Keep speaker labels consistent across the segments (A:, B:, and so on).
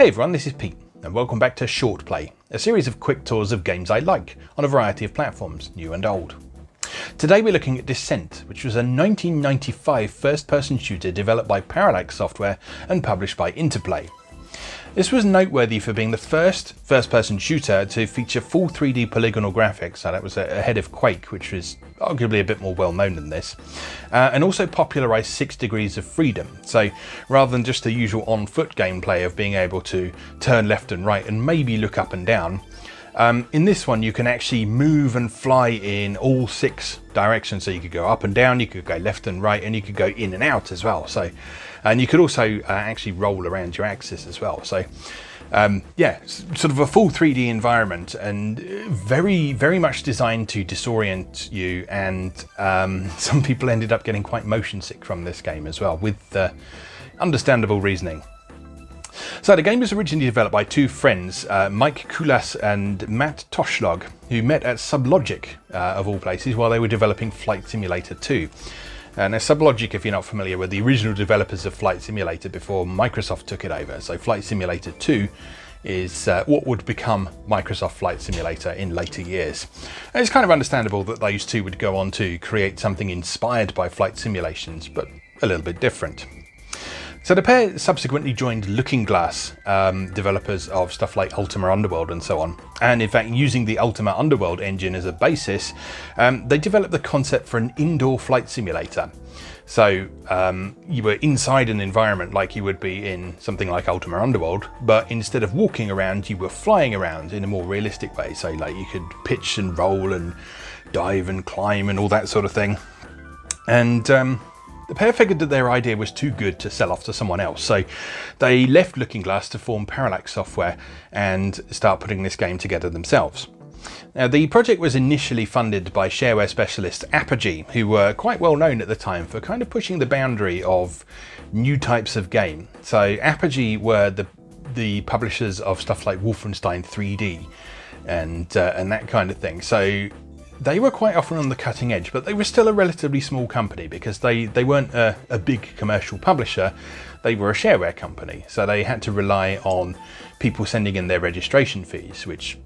A: Hey everyone, this is Pete, and welcome back to Short Play, a series of quick tours of games I like on a variety of platforms, new and old. Today we're looking at Descent, which was a 1995 first-person shooter developed by Parallax Software and published by Interplay. This was noteworthy for being the first-person shooter to feature full 3D polygonal graphics, so that was ahead of Quake, which was arguably a bit more well-known than this, and also popularised 6 degrees of freedom. So rather than just the usual on-foot gameplay of being able to turn left and right and maybe look up and down, in this one you can actually move and fly in all 6 directions. So you could go up and down, you could go left and right, and you could go in and out as well. And you could also actually roll around your axis as well. So yeah, sort of a full 3D environment, and very, very much designed to disorient you. And some people ended up getting quite motion sick from this game as well, with understandable reasoning. So the game was originally developed by 2 friends, Mike Kulas and Matt Toshlog, who met at Sublogic, of all places, while they were developing Flight Simulator 2. Now Sublogic, if you're not familiar, were the original developers of Flight Simulator before Microsoft took it over. So Flight Simulator 2 is what would become Microsoft Flight Simulator in later years. And it's kind of understandable that those 2 would go on to create something inspired by flight simulations, but a little bit different. So the pair subsequently joined Looking Glass, developers of stuff like Ultima Underworld and so on. And in fact, using the Ultima Underworld engine as a basis, they developed the concept for an indoor flight simulator. So you were inside an environment like you would be in something like Ultima Underworld, but instead of walking around, you were flying around in a more realistic way. So like you could pitch and roll and dive and climb and all that sort of thing. And the pair figured that their idea was too good to sell off to someone else, so they left Looking Glass to form Parallax Software and start putting this game together themselves. Now, the project was initially funded by shareware specialist Apogee, who were quite well known at the time for kind of pushing the boundary of new types of game. So Apogee were the publishers of stuff like Wolfenstein 3D and that kind of thing. So they were quite often on the cutting edge, but they were still a relatively small company because they weren't a big commercial publisher. They were a shareware company, so they had to rely on people sending in their registration fees, which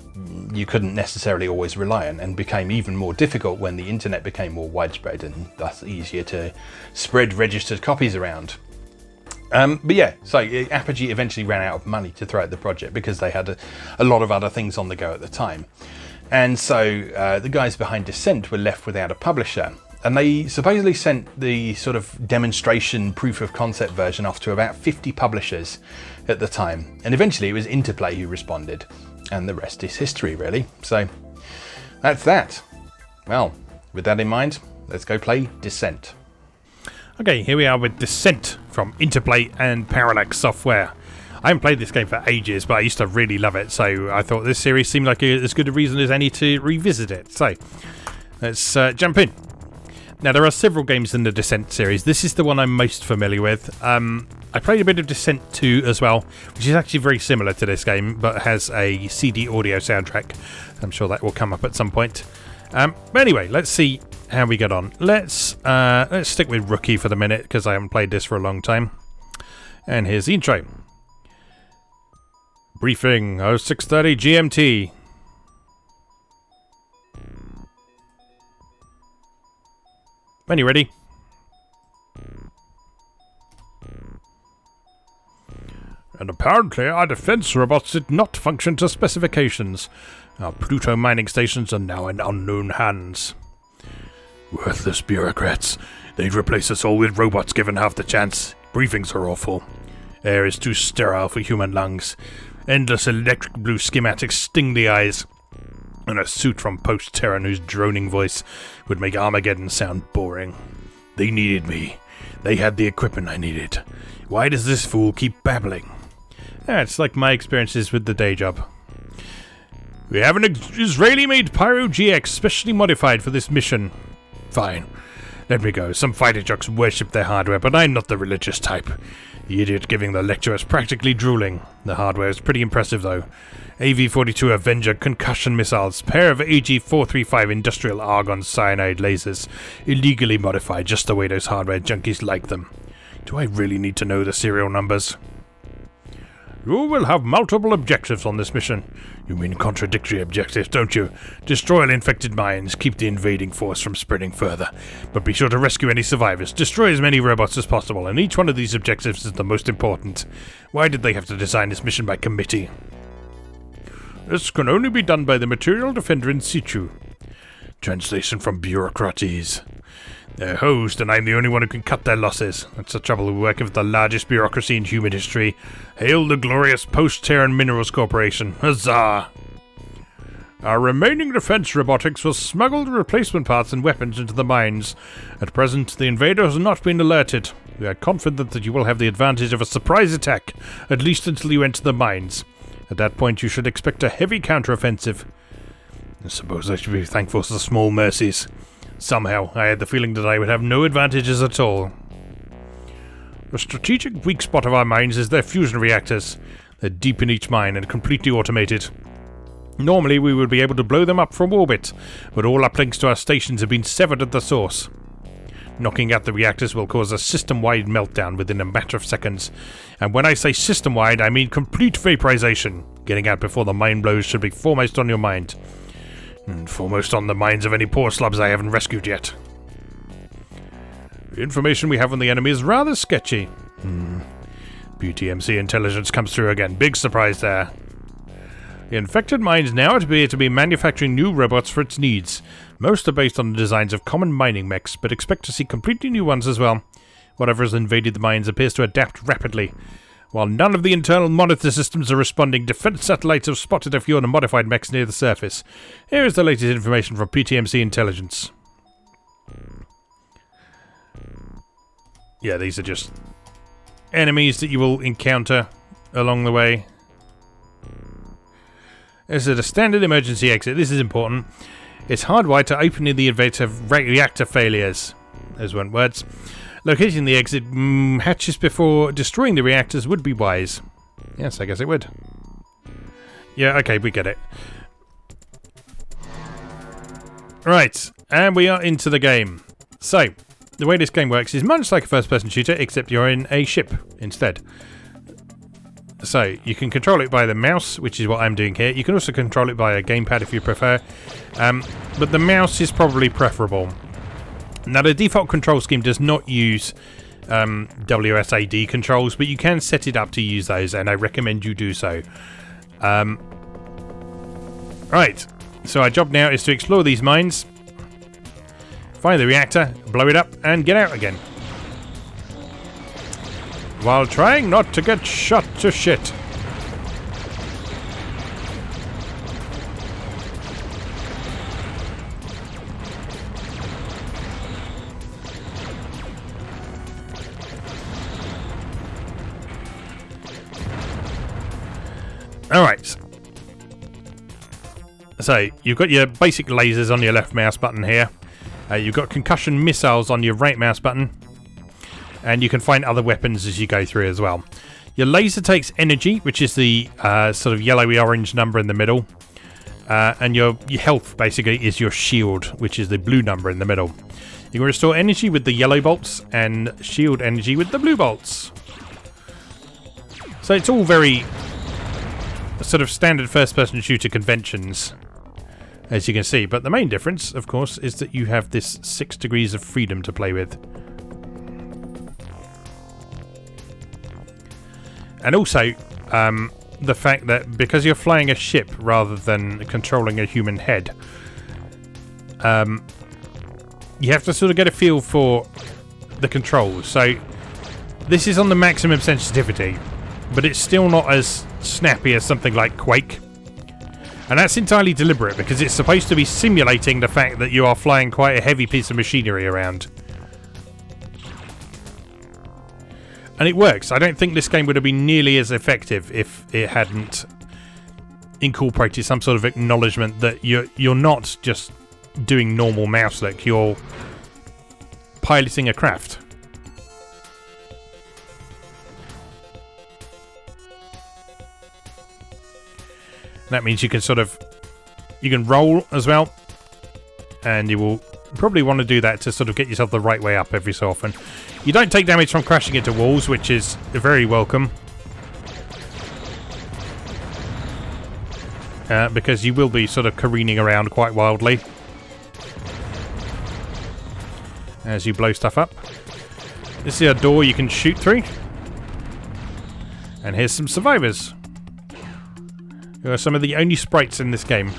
A: you couldn't necessarily always rely on, and became even more difficult when the internet became more widespread and thus easier to spread registered copies around. But yeah, so Apogee eventually ran out of money to throw at the project because they had a lot of other things on the go at the time. And so the guys behind Descent were left without a publisher, and they supposedly sent the sort of demonstration proof of concept version off to about 50 publishers at the time, and eventually it was Interplay who responded, and the rest is history really. So that's that. Well, with that in mind, let's go play Descent.
B: Okay, here we are with Descent from Interplay and Parallax Software. I haven't played this game for ages, but I used to really love it, so I thought this series seemed like as good a reason as any to revisit it. So, let's jump in. Now, there are several games in the Descent series. This is the one I'm most familiar with. I played a bit of Descent 2 as well, which is actually very similar to this game, but has a CD audio soundtrack. I'm sure that will come up at some point. But anyway, let's see how we get on. Let's stick with Rookie for the minute, because I haven't played this for a long time. And here's the intro. Briefing, 06:30 GMT. When you're ready. And apparently our defense robots did not function to specifications. Our Pluto mining stations are now in unknown hands. Worthless bureaucrats. They'd replace us all with robots given half the chance. Briefings are awful. Air is too sterile for human lungs. Endless electric blue schematics sting the eyes. And a suit from post-Terran whose droning voice would make Armageddon sound boring. They needed me. They had the equipment I needed. Why does this fool keep babbling? It's like my experiences with the day job. We have an Israeli-made Pyro GX specially modified for this mission. Fine. Let me go. Some fighter jocks worship their hardware, but I'm not the religious type. The idiot giving the lecture is practically drooling. The hardware is pretty impressive, though. AV-42 Avenger concussion missiles, pair of AG-435 industrial argon cyanide lasers, illegally modified just the way those hardware junkies like them. Do I really need to know the serial numbers? You will have multiple objectives on this mission. You mean contradictory objectives, don't you? Destroy all infected mines, keep the invading force from spreading further. But be sure to rescue any survivors, destroy as many robots as possible, and each one of these objectives is the most important. Why did they have to design this mission by committee? This can only be done by the material defender in situ. Translation from bureaucrates. They're hosed, and I'm the only one who can cut their losses. That's the trouble with working with the largest bureaucracy in human history. Hail the glorious Post-Terran Minerals Corporation. Huzzah! Our remaining defense robotics will smuggle the replacement parts and weapons into the mines. At present, the invader has not been alerted. We are confident that you will have the advantage of a surprise attack, at least until you enter the mines. At that point, you should expect a heavy counteroffensive. I suppose I should be thankful for the small mercies. Somehow, I had the feeling that I would have no advantages at all. The strategic weak spot of our mines is their fusion reactors. They're deep in each mine and completely automated. Normally, we would be able to blow them up from orbit, but all uplinks to our stations have been severed at the source. Knocking out the reactors will cause a system-wide meltdown within a matter of seconds. And when I say system-wide, I mean complete vaporization. Getting out before the mine blows should be foremost on your mind. And foremost on the minds of any poor slubs I haven't rescued yet. The information we have on the enemy is rather sketchy. PTMC intelligence comes through again. Big surprise there. The infected mines now appear to be manufacturing new robots for its needs. Most are based on the designs of common mining mechs, but expect to see completely new ones as well. Whatever has invaded the mines appears to adapt rapidly. While none of the internal monitor systems are responding, defense satellites have spotted a few unmodified mechs near the surface. Here is the latest information from PTMC intelligence. Yeah, these are just enemies that you will encounter along the way. This is a standard emergency exit. This is important. It's hardwired to open in the event of reactor failures. Those weren't words. Locating the exit hatches before destroying the reactors would be wise. Yes, I guess it would. Yeah, okay, we get it. Right, and we are into the game. So, the way this game works is much like a first-person shooter, except you're in a ship instead. So, you can control it by the mouse, which is what I'm doing here. You can also control it by a gamepad if you prefer. But the mouse is probably preferable. Now, the default control scheme does not use WSAD controls, but you can set it up to use those, and I recommend you do so. Right, so our job now is to explore these mines, find the reactor, blow it up, and get out again. While trying not to get shot to shit. Alright. So, you've got your basic lasers on your left mouse button here. You've got concussion missiles on your right mouse button. And you can find other weapons as you go through as well. Your laser takes energy, which is the sort of yellowy-orange number in the middle. And your health, basically, is your shield, which is the blue number in the middle. You can restore energy with the yellow bolts and shield energy with the blue bolts. So it's all very sort of standard first-person shooter conventions, as you can see. But the main difference, of course, is that you have this 6 degrees of freedom to play with. And also, the fact that because you're flying a ship rather than controlling a human head, you have to sort of get a feel for the controls. So this is on the maximum sensitivity, but it's still not as snappy as something like Quake. And that's entirely deliberate, because it's supposed to be simulating the fact that you are flying quite a heavy piece of machinery around. And it works. I don't think this game would have been nearly as effective if it hadn't incorporated some sort of acknowledgement that you're not just doing normal mouse click, you're piloting a craft. That means you can you can roll as well, and you will probably want to do that to sort of get yourself the right way up every so often. You don't take damage from crashing into walls, which is very welcome. because you will be sort of careening around quite wildly as you blow stuff up. This is a door you can shoot through. And here's some survivors, who are some of the only sprites in this game.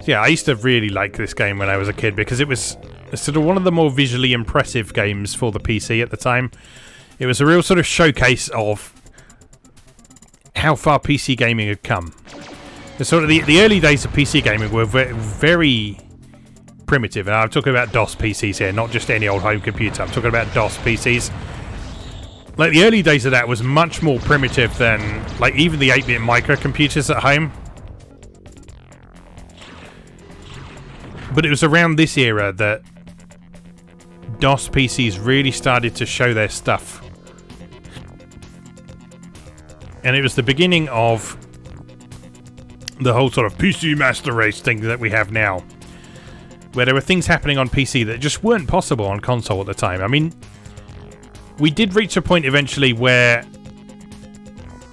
B: Yeah, I used to really like this game when I was a kid because it was sort of one of the more visually impressive games for the PC at the time. It was a real sort of showcase of how far PC gaming had come. Sort of the early days of PC gaming were very primitive, and I'm talking about DOS PCs here, not just any old home computer. I'm talking about DOS PCs. Like, the early days of that was much more primitive than, like, even the 8-bit microcomputers at home. But it was around this era that DOS PCs really started to show their stuff. And it was the beginning of the whole sort of PC master race thing that we have now, where there were things happening on PC that just weren't possible on console at the time. I mean, we did reach a point eventually where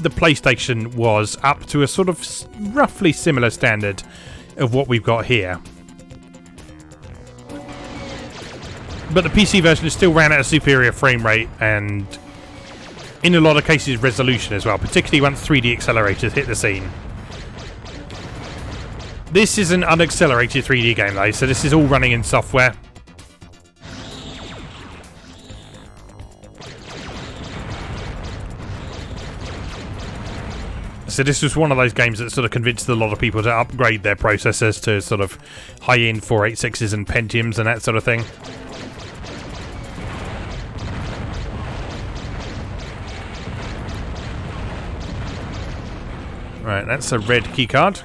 B: the PlayStation was up to a sort of roughly similar standard of what we've got here. But the PC version still ran at a superior frame rate and, in a lot of cases, resolution as well, particularly once 3D accelerators hit the scene. This is an unaccelerated 3D game though, so this is all running in software. So this was one of those games that sort of convinced a lot of people to upgrade their processors to sort of high-end 486s and Pentiums and that sort of thing. Right, that's a red keycard.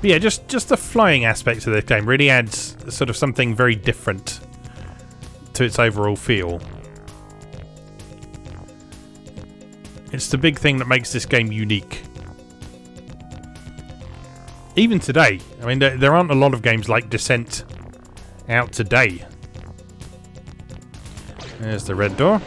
B: But yeah, just the flying aspect of this game really adds sort of something very different to its overall feel. It's the big thing that makes this game unique. Even today, I mean, there aren't a lot of games like Descent out today. There's the red door.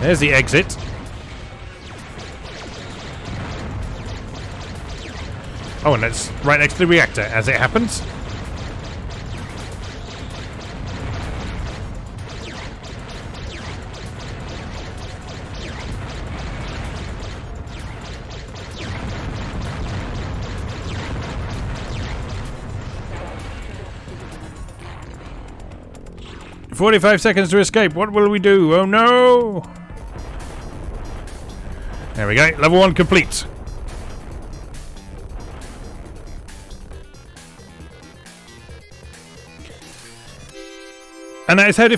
B: There's the exit. Oh, and it's right next to the reactor, as it happens. "45 seconds to escape. What will we do? Oh no!" There we go. Level 1 complete. And that is how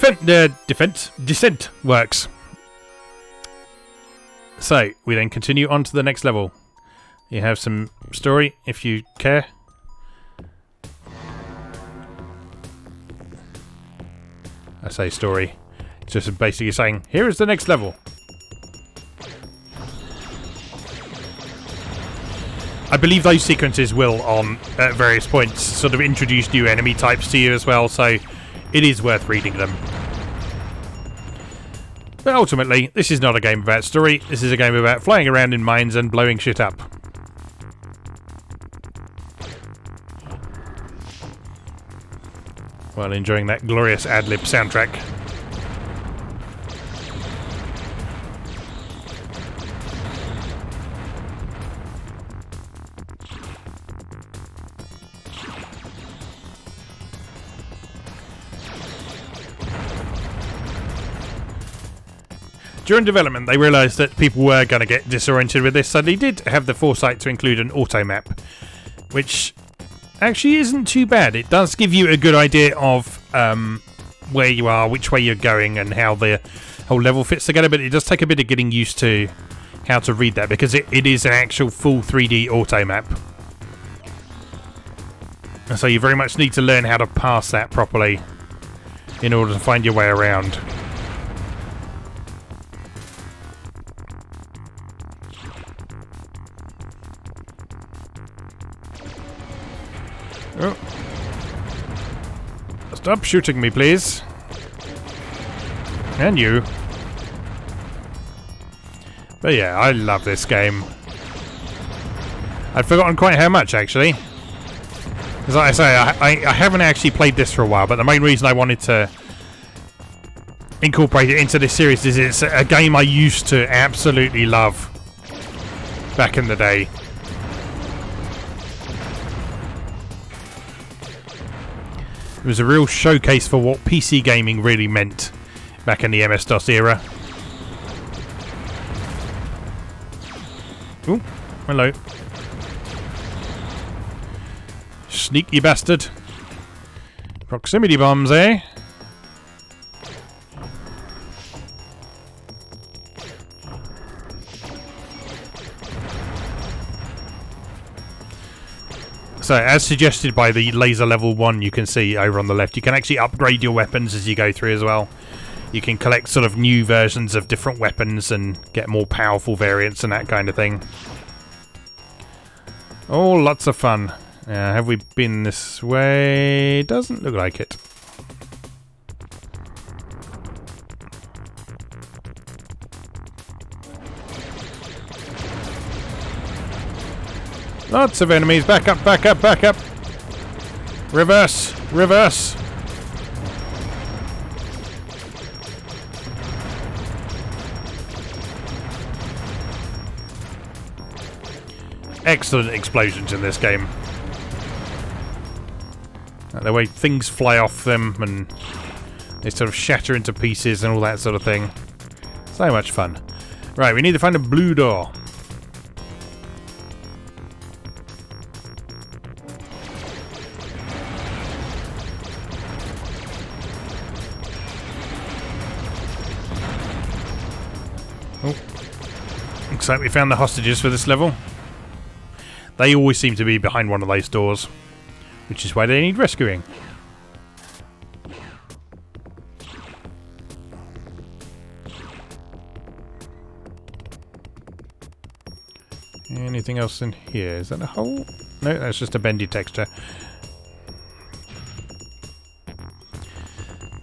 B: Descent works. So, we then continue on to the next level. You have some story, if you care. I say story. It's just basically saying, here is the next level. I believe those sequences will, at various points, sort of introduce new enemy types to you as well, so it is worth reading them. But ultimately, this is not a game about story, this is a game about flying around in mines and blowing shit up. While enjoying that glorious ad-lib soundtrack. During development, they realised that people were going to get disoriented with this, so they did have the foresight to include an auto map, which actually isn't too bad. It does give you a good idea of where you are, which way you're going, and how the whole level fits together, but it does take a bit of getting used to how to read that, because it is an actual full 3D auto map. And so you very much need to learn how to pass that properly in order to find your way around. Oh. Stop shooting me, please. And you. But yeah, I love this game. I'd forgotten quite how much, actually. As I say, I haven't actually played this for a while, but the main reason I wanted to incorporate it into this series is it's a game I used to absolutely love back in the day. It was a real showcase for what PC gaming really meant back in the MS-DOS era. Ooh, hello. Sneaky bastard. Proximity bombs, eh? So, as suggested by the laser level 1 you can see over on the left, you can actually upgrade your weapons as you go through as well. You can collect sort of new versions of different weapons and get more powerful variants and that kind of thing. Oh, lots of fun. Have we been this way? Doesn't look like it. Lots of enemies. Back up, back up, back up. Reverse, reverse. Excellent explosions in this game. The way things fly off them and they sort of shatter into pieces and all that sort of thing. So much fun. Right, we need to find a blue door. Oh. Looks like we found the hostages for this level. They always seem to be behind one of those doors, which is why they need rescuing. Anything else in here? Is that a hole? No, that's just a bendy texture.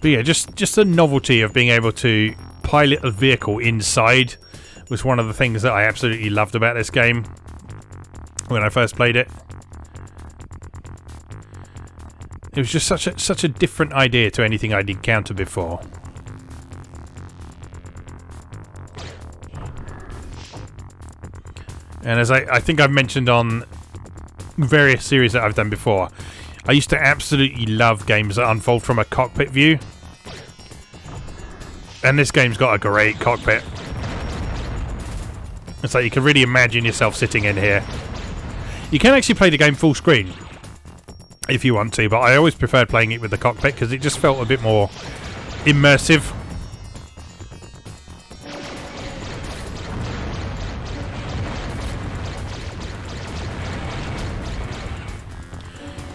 B: But yeah, just the novelty of being able to pilot a vehicle inside was one of the things that I absolutely loved about this game when I first played it. It was just such a different idea to anything I'd encountered before. And as I think I've mentioned on various series that I've done before, I used to absolutely love games that unfold from a cockpit view. And this game's got a great cockpit. It's like you can really imagine yourself sitting in here. You can actually play the game full screen if you want to, but I always preferred playing it with the cockpit because it just felt a bit more immersive.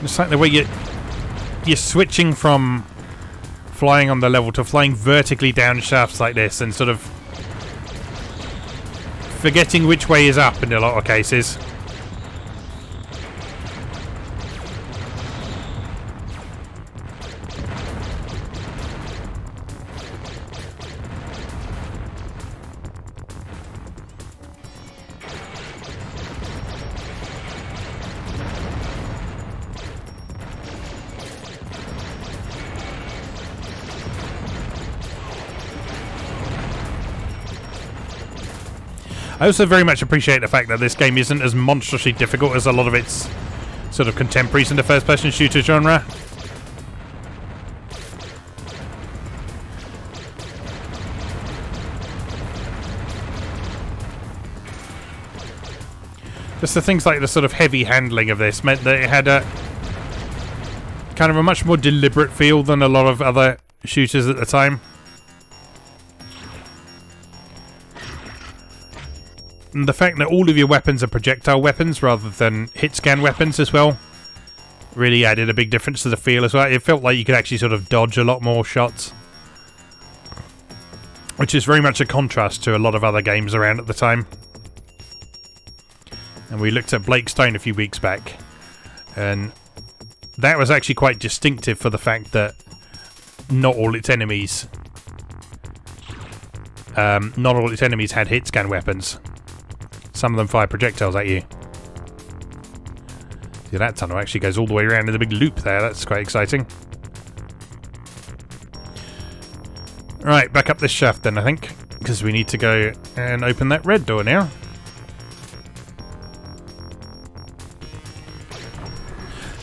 B: It's like the way you're switching from flying on the level to flying vertically down shafts like this and sort of forgetting which way is up in a lot of cases. I also very much appreciate the fact that this game isn't as monstrously difficult as a lot of its sort of contemporaries in the first-person shooter genre. Just the things like the sort of heavy handling of this meant that it had a kind of a much more deliberate feel than a lot of other shooters at the time. And the fact that all of your weapons are projectile weapons rather than hit scan weapons as well really added a big difference to the feel as well. It felt like you could actually sort of dodge a lot more shots, which is very much a contrast to a lot of other games around at the time. And we looked at Blake Stone a few weeks back, and that was actually quite distinctive for the fact that not all its enemies had hit scan weapons. Some of them fire projectiles at you. See, that tunnel actually goes all the way around in a big loop there. That's quite exciting. Right, back up this shaft then, I think, because we need to go and open that red door now.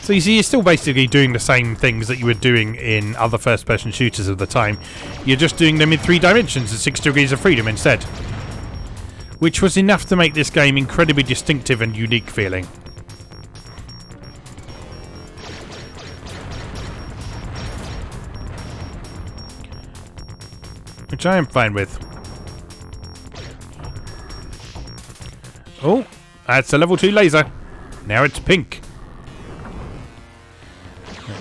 B: So you see, you're still basically doing the same things that you were doing in other first-person shooters of the time. You're just doing them in 3 dimensions at 6 degrees of freedom instead. Which was enough to make this game incredibly distinctive and unique feeling. Which I am fine with. Oh, that's a level 2 laser. Now it's pink.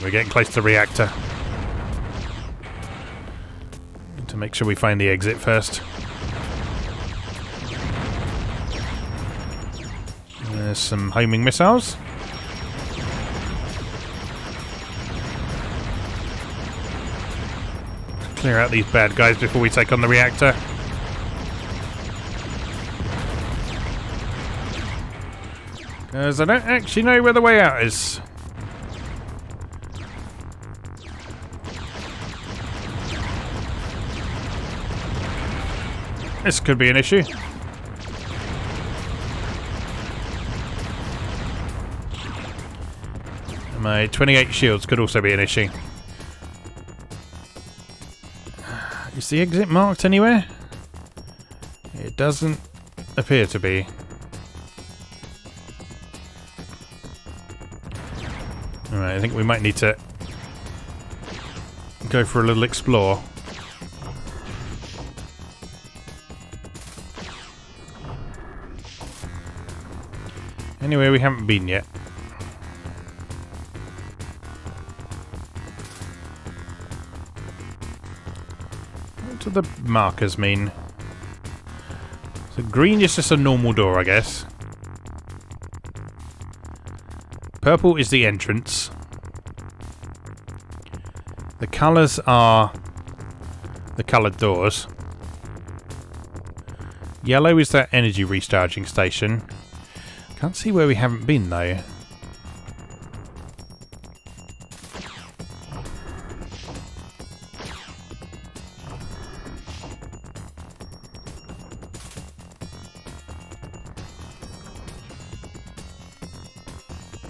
B: We're getting close to the reactor. Need to make sure we find the exit first. There's some homing missiles. Clear out these bad guys before we take on the reactor. Because I don't actually know where the way out is. This could be an issue. My 28 shields could also be an issue. Is the exit marked anywhere? It doesn't appear to be. Alright, I think we might need to go for a little explore. Anyway, we haven't been yet. What do the markers mean? So green is just a normal door, I guess. Purple is the entrance. The colours are the coloured doors. Yellow is that energy recharging station. Can't see where we haven't been though.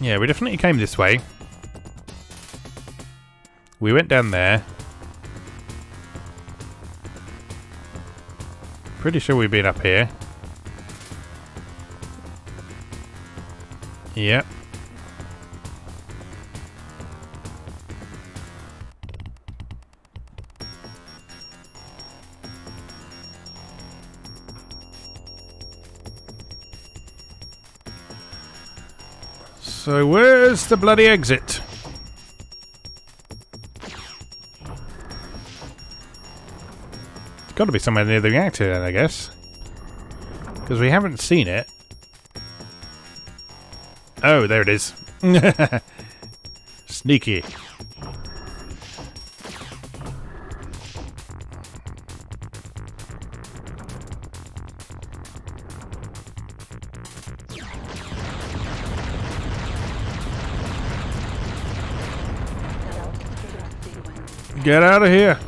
B: Yeah, we definitely came this way. We went down there. Pretty sure we've been up here. Yep. So where's the bloody exit? It's got to be somewhere near the reactor then, I guess. Because we haven't seen it. Oh, there it is. Sneaky. Get out of here.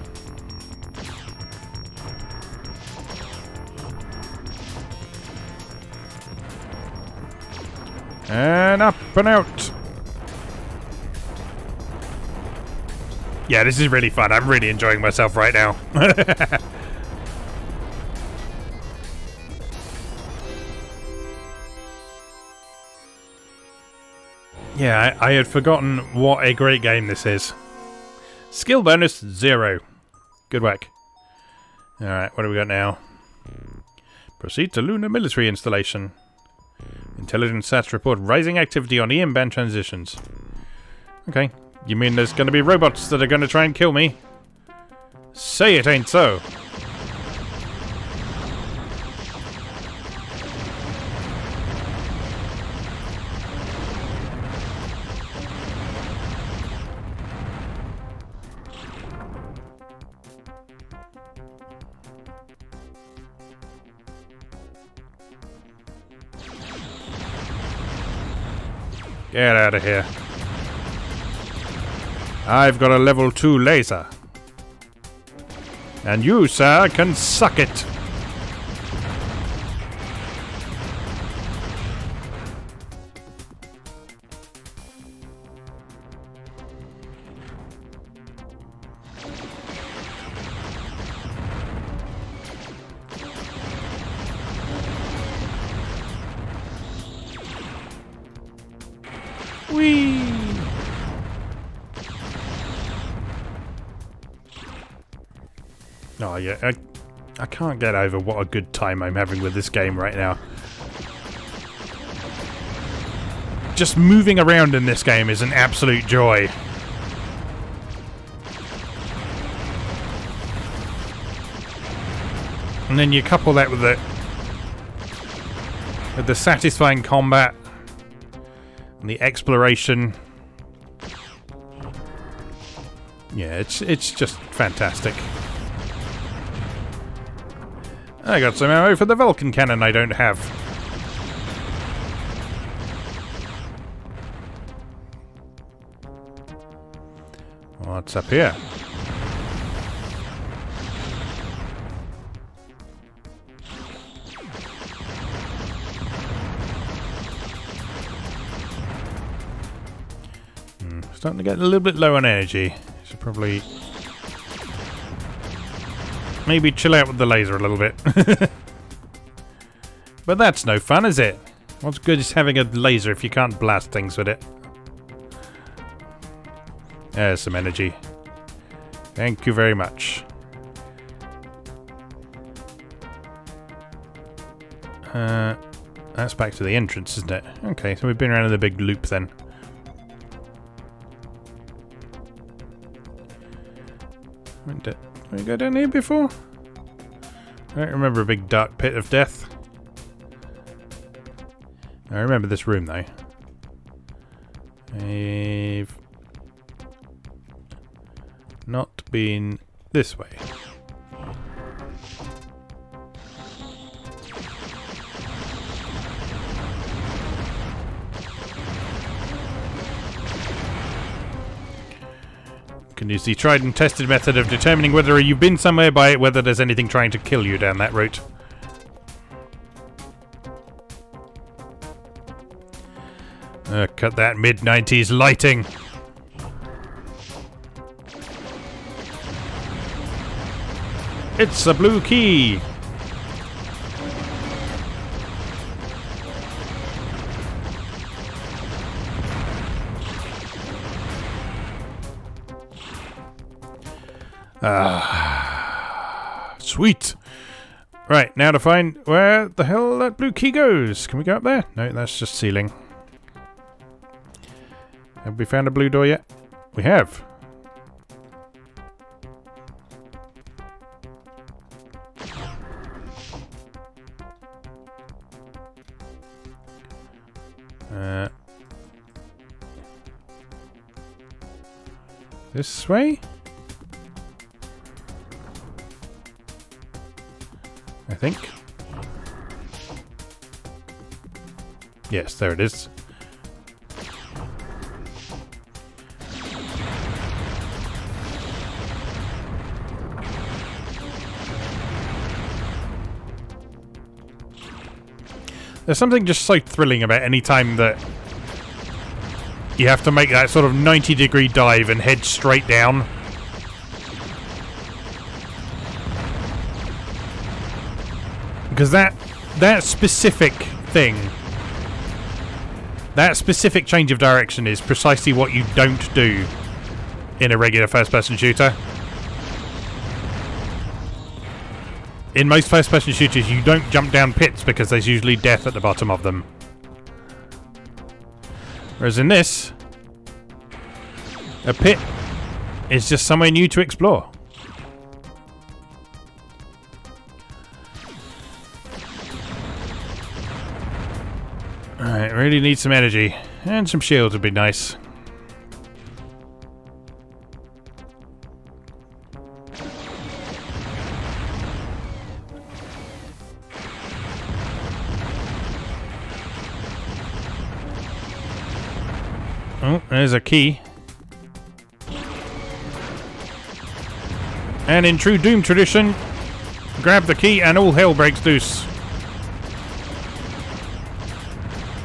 B: And up and out. Yeah, this is really fun. I'm really enjoying myself right now. Yeah, I had forgotten what a great game this is. Skill bonus 0. Good work. Alright, what do we got now? Proceed to lunar military installation. Intelligence sats report rising activity on EM band transitions. Okay. You mean there's going to be robots that are going to try and kill me? Say it ain't so. Get out of here. I've got a level 2 laser. And you, sir, can suck it. Whee! Oh yeah, I can't get over what a good time I'm having with this game right now. Just moving around in this game is an absolute joy. And then you couple that with the satisfying combat and the exploration. Yeah, it's just fantastic. I got some ammo for the Vulcan cannon I don't have. What's up here? Starting to get a little bit low on energy. Should probably maybe chill out with the laser a little bit. But that's no fun, is it? What's good is having a laser if you can't blast things with it. There's some energy. Thank you very much. That's back to the entrance, isn't it? Okay, so we've been around in the big loop then. Did we go down here before? I don't remember a big dark pit of death. I remember this room though. I've not been this way. Can use the tried and tested method of determining whether you've been somewhere by whether there's anything trying to kill you down that route. Cut that mid-90s lighting. It's a blue key. Sweet. Right, now to find where the hell that blue key goes. Can we go up there? No, that's just ceiling. Have we found a blue door yet? We have. This way? I think. Yes, there it is. There's something just so thrilling about any time that you have to make that sort of 90-degree dive and head straight down. Because that specific thing, that specific change of direction is precisely what you don't do in a regular first-person shooter. in most first-person shooters, you don't jump down pits because there's usually death at the bottom of them. Whereas in this, a pit is just somewhere new to explore. Alright, really need some energy. And some shields would be nice. Oh, there's a key. And in true Doom tradition, grab the key and all hell breaks loose.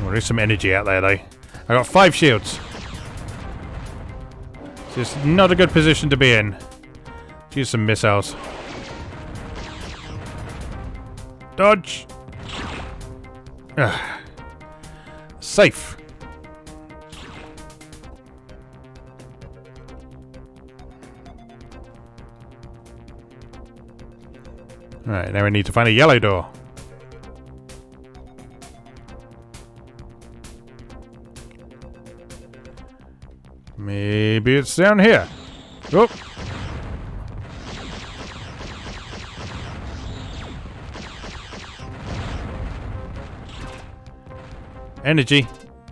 B: Oh, there's some energy out there though. I got 5 shields. It's just not a good position to be in. Let's use some missiles. Dodge! Ugh. Safe. Alright, now we need to find a yellow door. Maybe it's down here. Oh! Energy.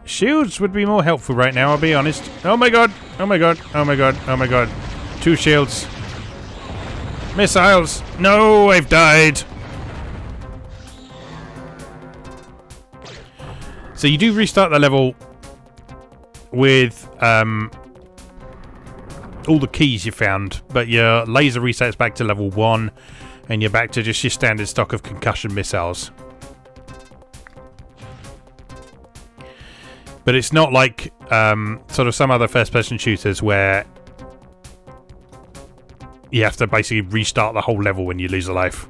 B: Shields would be more helpful right now, I'll be honest. Oh my god! Oh my god! Oh my god! Oh my god! 2 shields. Missiles! No, I've died! So you do restart the level with all the keys you found, but your laser resets back to level 1 and you're back to just your standard stock of concussion missiles. But it's not like sort of some other first-person shooters where you have to basically restart the whole level when you lose a life.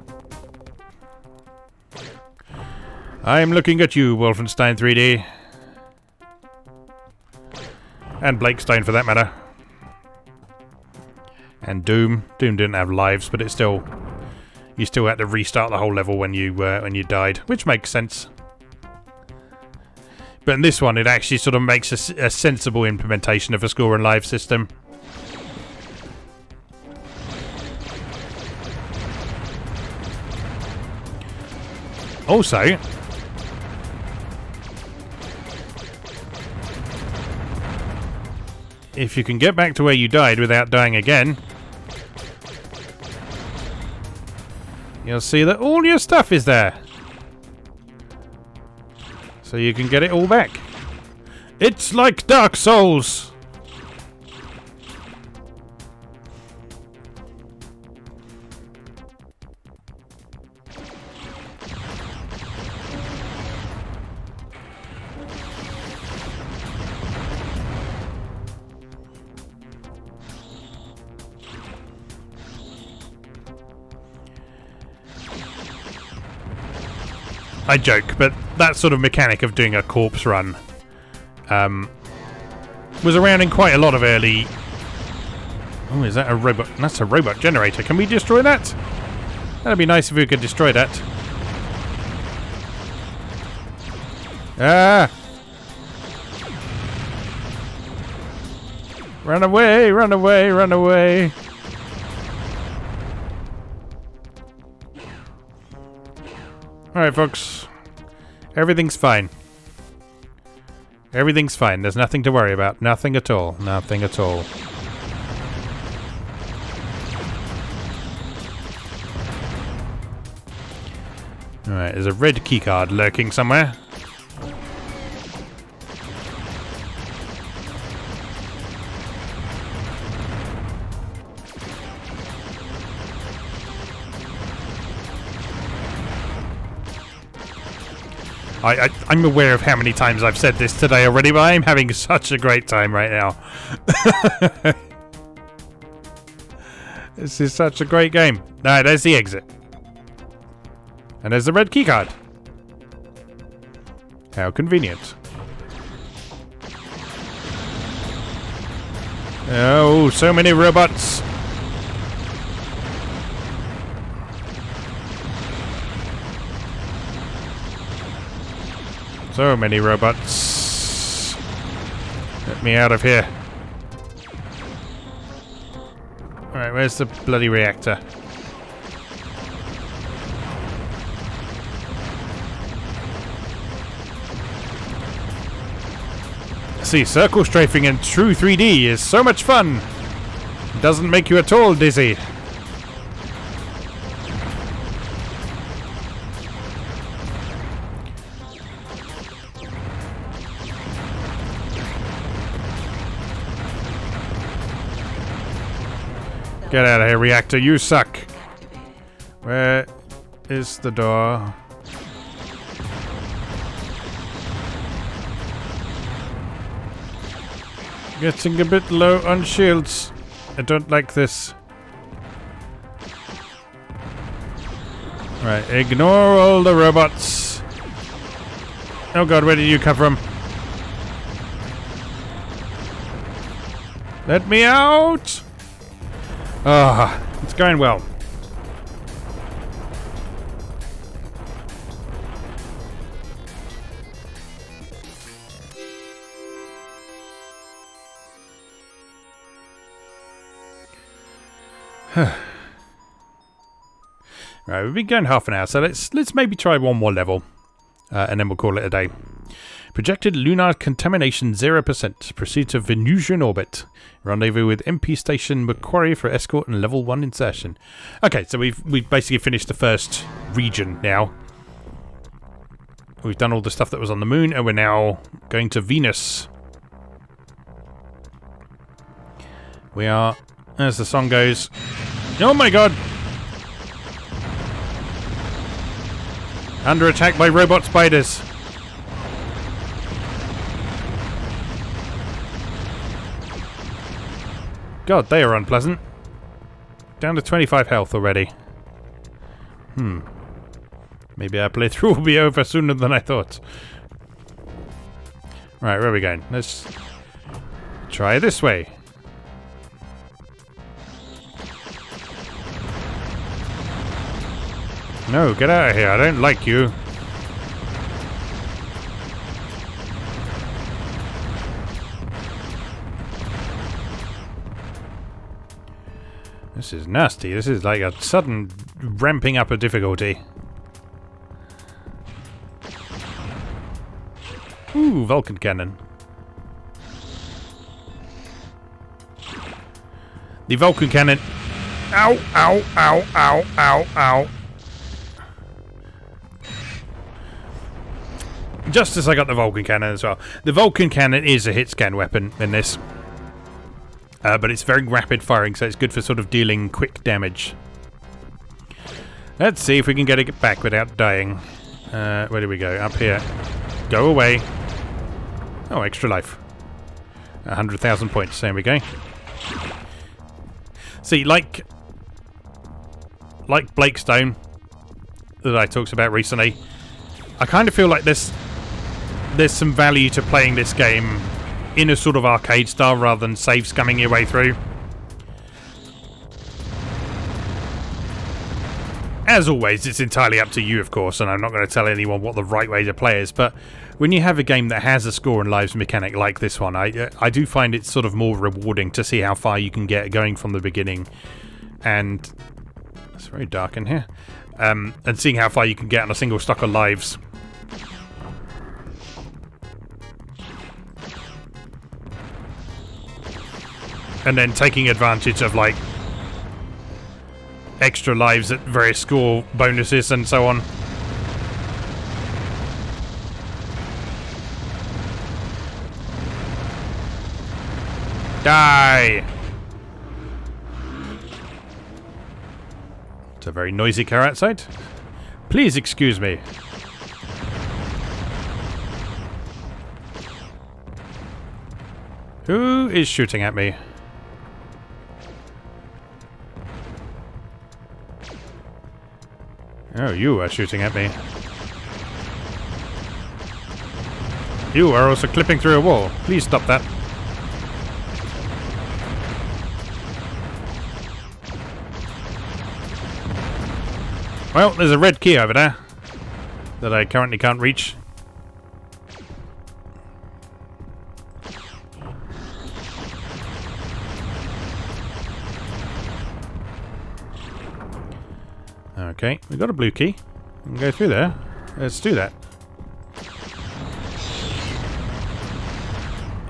B: I'm looking at you, Wolfenstein 3D. And Blake Stone for that matter. And Doom. Doom didn't have lives, but it's still... You still had to restart the whole level when you died, which makes sense. But in this one, it actually sort of makes a sensible implementation of a score and live system. Also, if you can get back to where you died without dying again, you'll see that all your stuff is there. So you can get it all back. It's like Dark Souls! I joke, but that sort of mechanic of doing a corpse run was around in quite a lot of early... Oh, is that a robot? That's a robot generator. Can we destroy that? That'd be nice if we could destroy that. Ah! Run away, run away, run away! Alright, folks. Everything's fine. Everything's fine. There's nothing to worry about. Nothing at all. Nothing at all. Alright, there's a red keycard lurking somewhere. I'm aware of how many times I've said this today already, but I'm having such a great time right now. This is such a great game. Alright, there's the exit. And there's the red keycard. How convenient. Oh, so many robots. So many robots. Get me out of here. Alright, where's the bloody reactor? See, circle strafing in true 3D is so much fun. It doesn't make you at all dizzy. Get out of here, reactor. You suck. Where is the door? Getting a bit low on shields. I don't like this. Right, ignore all the robots. Oh god, where did you come from? Let me out! Ah, it's going well. Right, we've been going half an hour, so let's maybe try one more level, and then we'll call it a day. Projected lunar contamination 0%. Proceed to Venusian orbit. Rendezvous with MP Station Macquarie for escort and level 1 insertion. Okay, so we've basically finished the first region now. We've done all the stuff that was on the moon, and we're now going to Venus. We are, as the song goes. Oh my god! Under attack by robot spiders. God, they are unpleasant. Down to 25 health already. Maybe our playthrough will be over sooner than I thought. Right, where are we going? Let's try this way. No, get out of here. I don't like you. This is nasty. This is like a sudden ramping up of difficulty. Ooh, Vulcan cannon. The Vulcan cannon. Ow, ow, ow, ow, ow, ow. Just as I got the Vulcan cannon as well. The Vulcan cannon is a hit scan weapon in this. But it's very rapid firing, so it's good for sort of dealing quick damage. Let's see if we can get it back without dying. Where do we go? Up here. Go away. Oh, extra life. 100,000 points. There we go. See, like Blakestone that I talked about recently, I kind of feel like there's some value to playing this game in a sort of arcade style rather than save scumming your way through. As always, it's entirely up to you, of course, and I'm not going to tell anyone what the right way to play is, but when you have a game that has a score and lives mechanic like this one, I do find it sort of more rewarding to see how far you can get going from the beginning. And it's very dark in here. And seeing how far you can get on a single stock of lives. And then taking advantage of, like, extra lives at various score bonuses and so on. Die! It's a very noisy car outside. Please excuse me. Who is shooting at me? Oh, you are shooting at me. You are also clipping through a wall. Please stop that. Well, there's a red key over there that I currently can't reach. Okay, we got a blue key. We can go through there. Let's do that.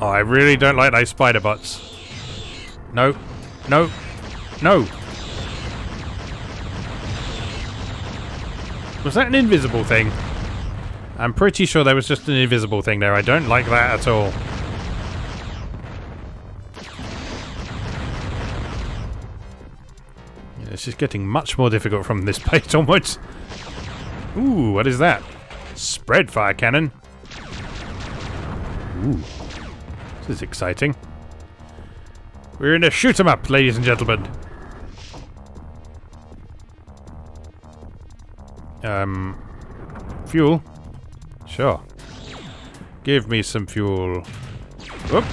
B: Oh, I really don't like those spider bots. No. No. No. Was that an invisible thing? I'm pretty sure there was just an invisible thing there. I don't like that at all. Yeah, this is getting much more difficult from this page onwards. Ooh, what is that? Spread fire cannon. Ooh. This is exciting. We're in a shoot 'em up, ladies and gentlemen. Fuel? Sure. Give me some fuel. Whoop.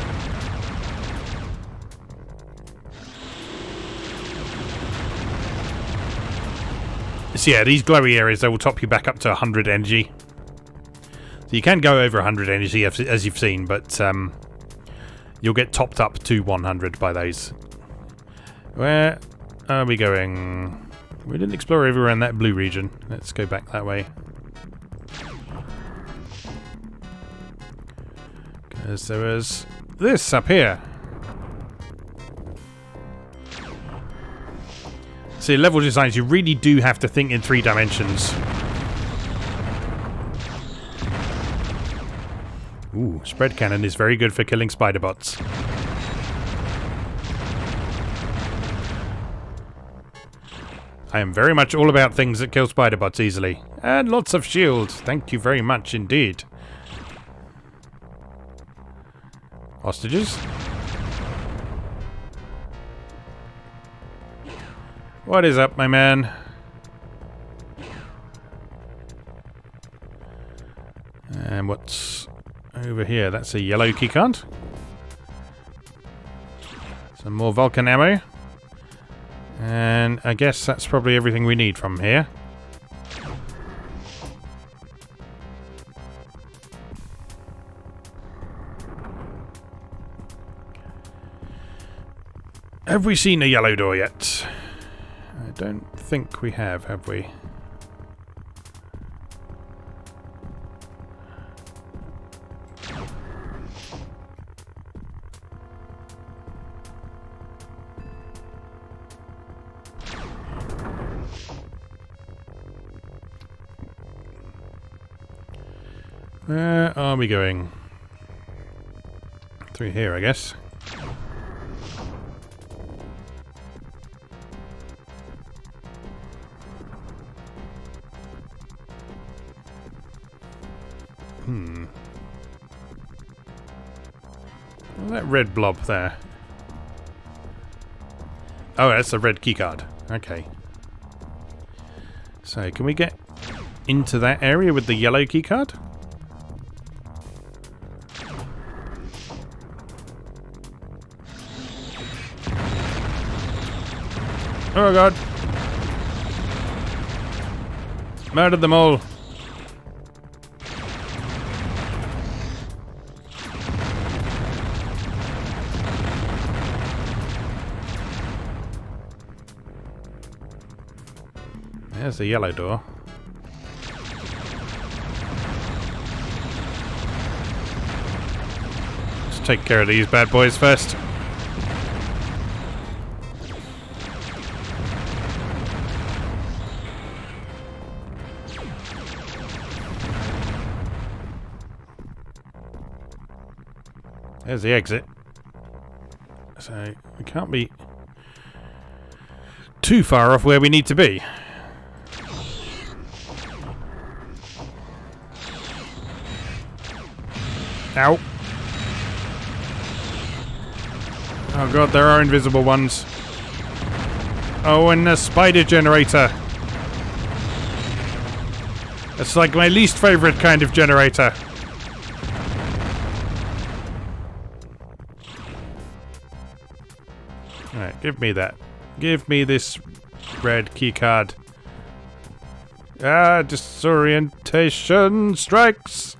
B: So yeah, these glowy areas, they will top you back up to 100 energy. So you can go over 100 energy as you've seen, but you'll get topped up to 100 by those. Where are we going? We didn't explore everywhere in that blue region. Let's go back that way. Because there was this up here. See, level designs, you really do have to think in 3 dimensions. Ooh, spread cannon is very good for killing spider bots. I am very much all about things that kill spider bots easily. And lots of shields. Thank you very much indeed. Hostages? What is up, my man? And what's over here? That's a yellow keycard. Some more Vulcan ammo. And I guess that's probably everything we need from here. Have we seen a yellow door yet? I don't think we have we? Where are we going? Through here, I guess. What's that red blob there? Oh, that's a red keycard. Okay. So, can we get into that area with the yellow keycard? Oh god. Murdered them all. There's the yellow door. Let's take care of these bad boys first. There's the exit. So we can't be too far off where we need to be. Ow. Oh god, there are invisible ones. Oh, and the spider generator. It's like my least favorite kind of generator. Alright, give me that. Give me this red keycard. Ah, disorientation strikes!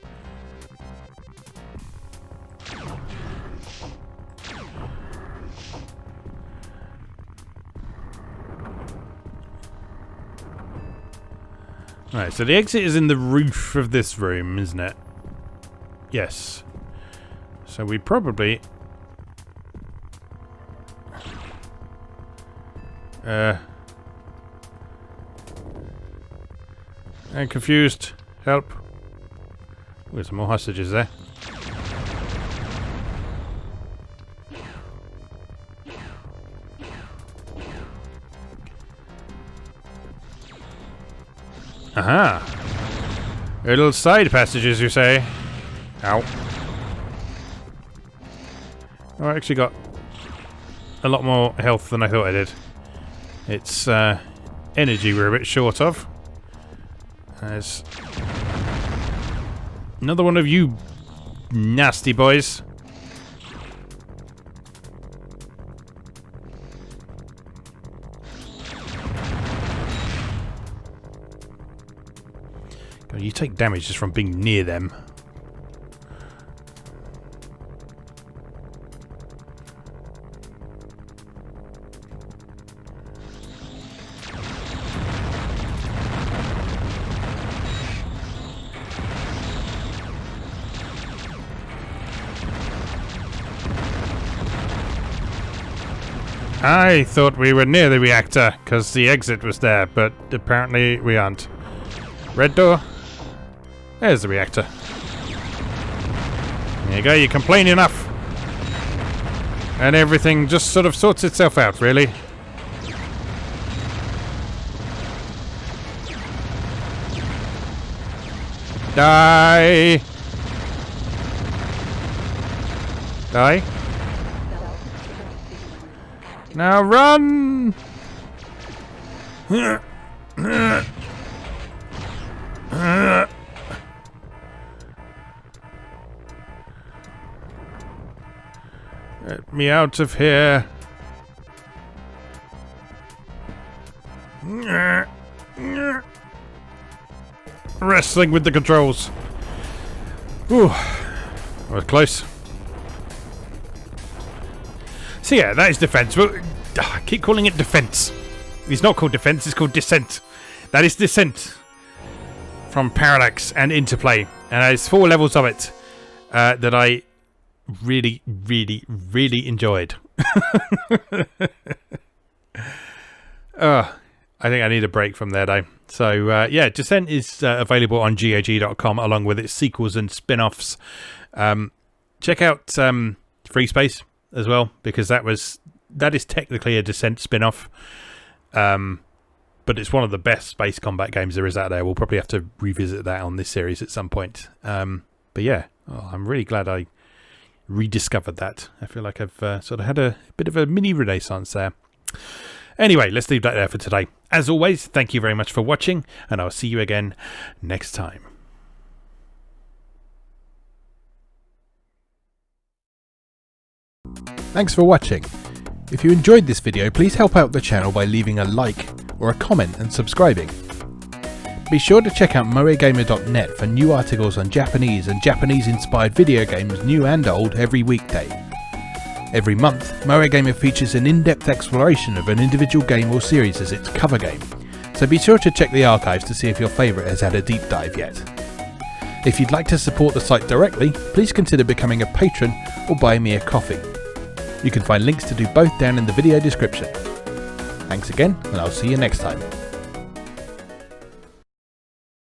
B: Right, so the exit is in the roof of this room, isn't it? Yes. So we probably... I'm confused. Help. Oh, there's some more hostages there. Aha! Little side passages, you say? Ow. Oh, I actually got a lot more health than I thought I did. It's energy we're a bit short of. There's another one of you nasty boys. God, you take damage just from being near them. I thought we were near the reactor because the exit was there, but apparently we aren't. Red door. There's the reactor. There you go, you complain enough. And everything just sort of sorts itself out, really. Die! Die? Now run! Get me out of here. Wrestling with the controls. Ooh, that was close. So yeah, that is defense. Well, I keep calling it defense. It's not called defense, it's called descent. That is Descent from Parallax and Interplay. And there's 4 levels of it that I really, really, really enjoyed. I think I need a break from there though. So yeah, Descent is available on GOG.com along with its sequels and spin-offs. Check out Free Space as well, because that is technically a Descent spin-off, but it's one of the best space combat games there is out there. We'll probably have to revisit that on this series at some point. But yeah, I'm really glad I rediscovered that. I feel like I've sort of had a bit of a mini renaissance there. Anyway, let's leave that there for today. As always, thank you very much for watching, and I'll see you again next time.
A: Thanks for watching. If you enjoyed this video, please help out the channel by leaving a like or a comment and subscribing. Be sure to check out moegamer.net for new articles on Japanese and Japanese-inspired video games, new and old, every weekday. Every month, Moegamer features an in-depth exploration of an individual game or series as its cover game, so be sure to check the archives to see if your favourite has had a deep dive yet. If you'd like to support the site directly, please consider becoming a patron or buying me a coffee. You can find links to do both down in the video description. Thanks again, and I'll see you next time.